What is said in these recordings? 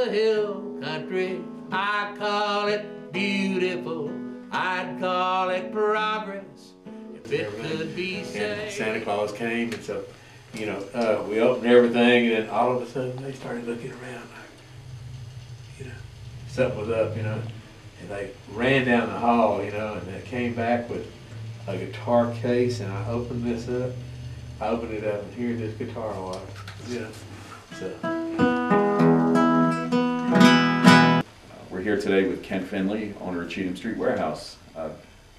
the hill country. I call it beautiful. I'd call it progress if it could be saved. And Santa Claus came, and so, you know, we opened everything, and then all of a sudden they started looking around like, you know, something was up, you know. And they ran down the hall, you know, and they came back with a guitar case, and I opened this up. I opened it up, and here this guitar was, you know. So. We're here today with Kent Finlay, owner of Cheatham Street Warehouse.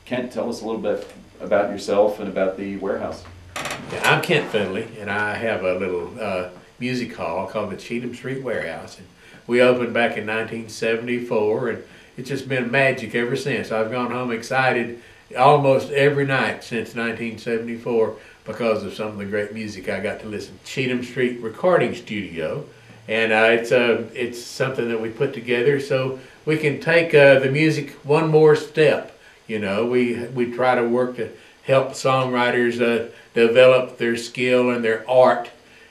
Kent, tell us a little bit about yourself and about the warehouse. Yeah, I'm Kent Finlay, and I have a little music hall called the Cheatham Street Warehouse. And we opened back in 1974, and it's just been magic ever since. I've gone home excited almost every night since 1974 because of some of the great music I got to listen to. Cheatham Street Recording Studio, and it's something that we put together so we can take the music one more step. You know, we try to work to help songwriters develop their skill and their art,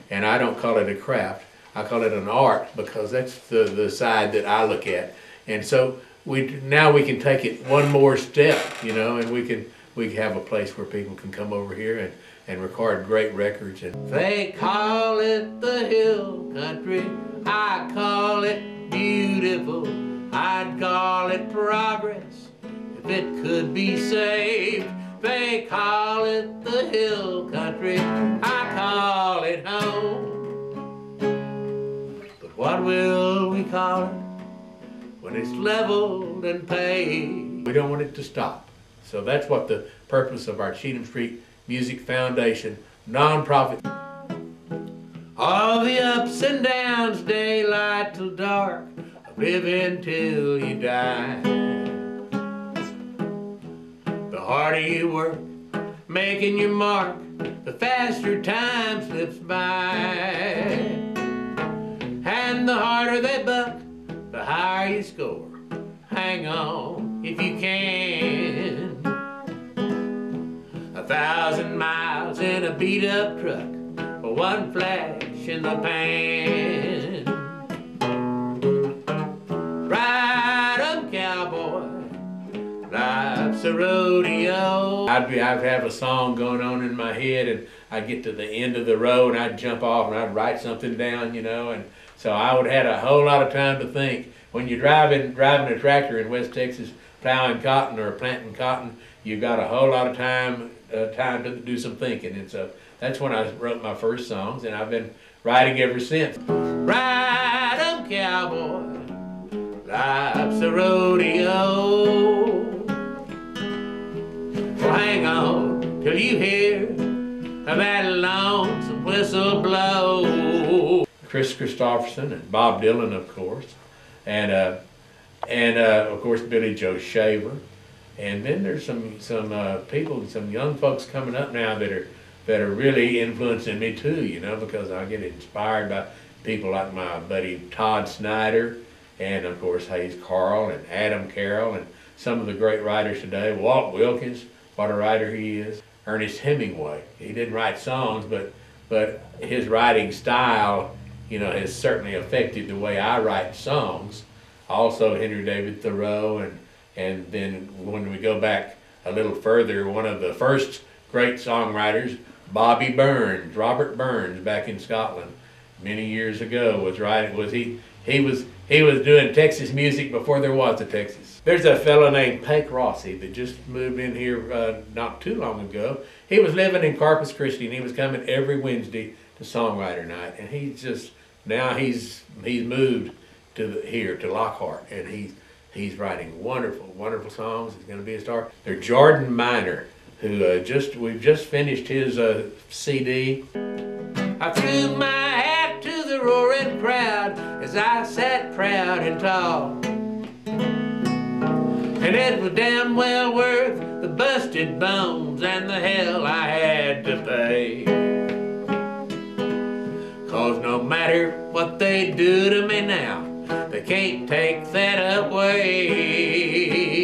and I don't call it a craft. I call it an art because that's the side that I look at. And so now we can take it one more step, you know, and we have a place where people can come over here and record great records. And they call it the hill country. I call it beautiful. I'd call it progress if it could be saved. They call it the hill country. I call it home. But what will we call it when it's leveled and paved? We don't want it to stop. So that's what the purpose of our Cheatham Street Music Foundation nonprofit. All the ups and downs, daylight till dark, living till you die. The harder you work, making your mark, the faster time slips by. And the harder they buck, the higher you score. Hang on if you can. 1,000 miles in a beat-up truck for one flash in the pan. Ride 'em, cowboy, life's a rodeo. I'd have a song going on in my head, and I'd get to the end of the road, and I'd jump off, and I'd write something down, you know, and so I would have a whole lot of time to think. When you're driving a tractor in West Texas, plowing cotton or planting cotton, you've got a whole lot of time to do some thinking, and so that's when I wrote my first songs, and I've been writing ever since. Ride 'em, cowboy, life's a rodeo. Well, hang on till you hear that lonesome whistle blow. Chris Christopherson and Bob Dylan, of course, and of course Billy Joe Shaver, and then there's some people, some young folks coming up now that are really influencing me too, you know, because I get inspired by people like my buddy Todd Snyder, and of course Hayes Carl and Adam Carroll, and some of the great writers today. Walt Wilkins, what a writer he is. Ernest Hemingway, he didn't write songs, but his writing style, you know, has certainly affected the way I write songs. Also Henry David Thoreau, and then when we go back a little further, one of the first great songwriters, Bobby Burns, Robert Burns, back in Scotland many years ago, he was doing Texas music before there was a Texas. There's a fellow named Pake Rossi that just moved in here not too long ago. He was living in Corpus Christi, and he was coming every Wednesday to Songwriter Night, and now he's moved here to Lockhart, and he's writing wonderful songs. He's going to be a star. There's Jordan Miner, who we've just finished his CD. I threw my hat to the roaring crowd as I sat proud and tall, and it was damn well worth the busted bones and the hell I had to pay. 'Cause no matter what they do to me now, they can't take that away.